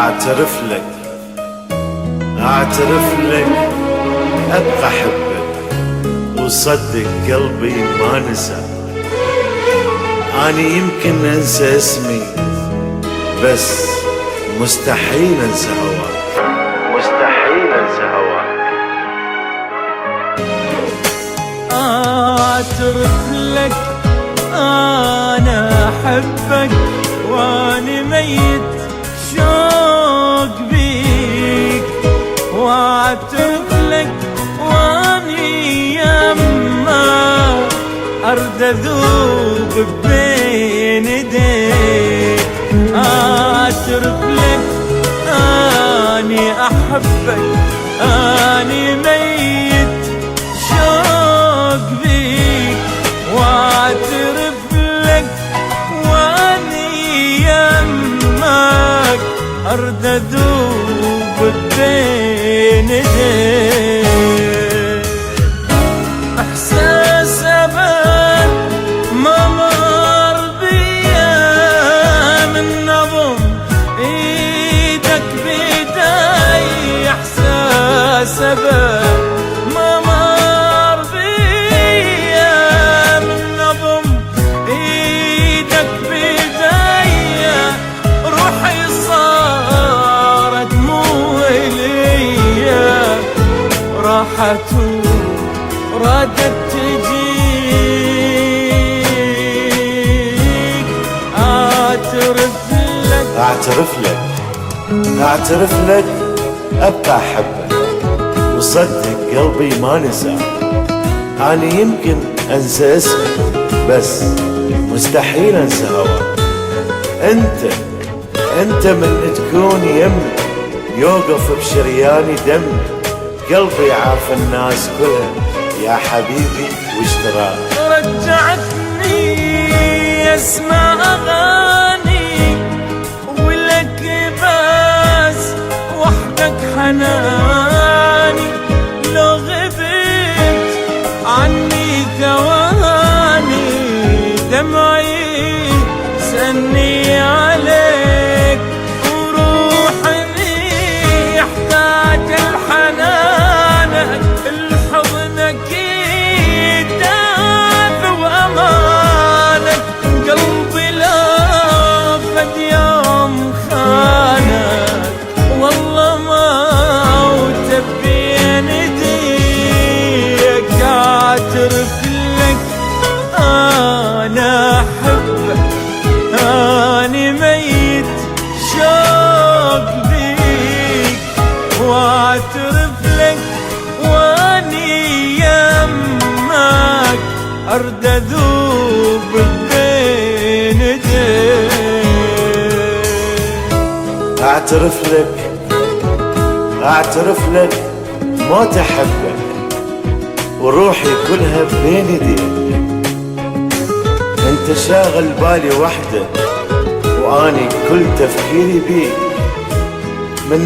اعترف لك ابقى احبك، وصدق قلبي ما نسى. اني يمكن انسى اسمي بس مستحيل انسى هواك، مستحيل انسى هواك. اعترف لك انا احبك واني ميت شوق بيك، واعترف لك واني يما ارد اذوب بين ايديك. اعترف لك اني احبك اني ميت شوق بيك، واعترف لك واني يمك ارد اذوب بين ايديك. احساس ابد ما مر بيا من نظم ايدك بيدي، احساس ابد ما مر بيا من نظم ايدك بيدي. روحي صارت مو اليا، راحت ردت تجيك. اعترف لك ابقى احبك، وصدق قلبي ما نسى. اني يمكن انسى اسمك بس مستحيل انسى هواك. انت من تكون يمي يوقف بشرياني دمي، قلبي عاف الناس كلها يا حبيبي واشتراك. رجعتني اسمع اغاني ولك بس وحدك حناني، لو غبت عني ثواني دمعي سألني عليك، وروحي يحتاج الحنانك الحضنك يدافع وأمانك. قلبي لا فد يوم خانك والله ما وتبين ايديك. اعترف لك انا احبك اني ميت شوق بيك، واعترف لك واني يمك ارد اذوب بين ايديك. اعترف لك موت احبك وروحي كلها بين ايديك. انت شاغل بالي وحده واني كل تفكيري بيك. من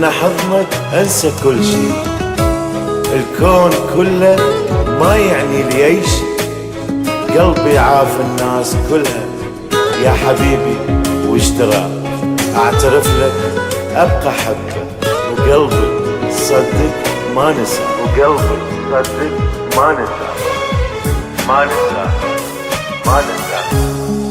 حضنك انسى كل شي، الكون كله ما يعني لي اي شي. قلبي عاف الناس كلها يا حبيبي واشتراك. اعترف لك ابقى احبك، وقلبي صدق ما نسى، وقلبي صدق ما نسى، ما نسى، ما نسى.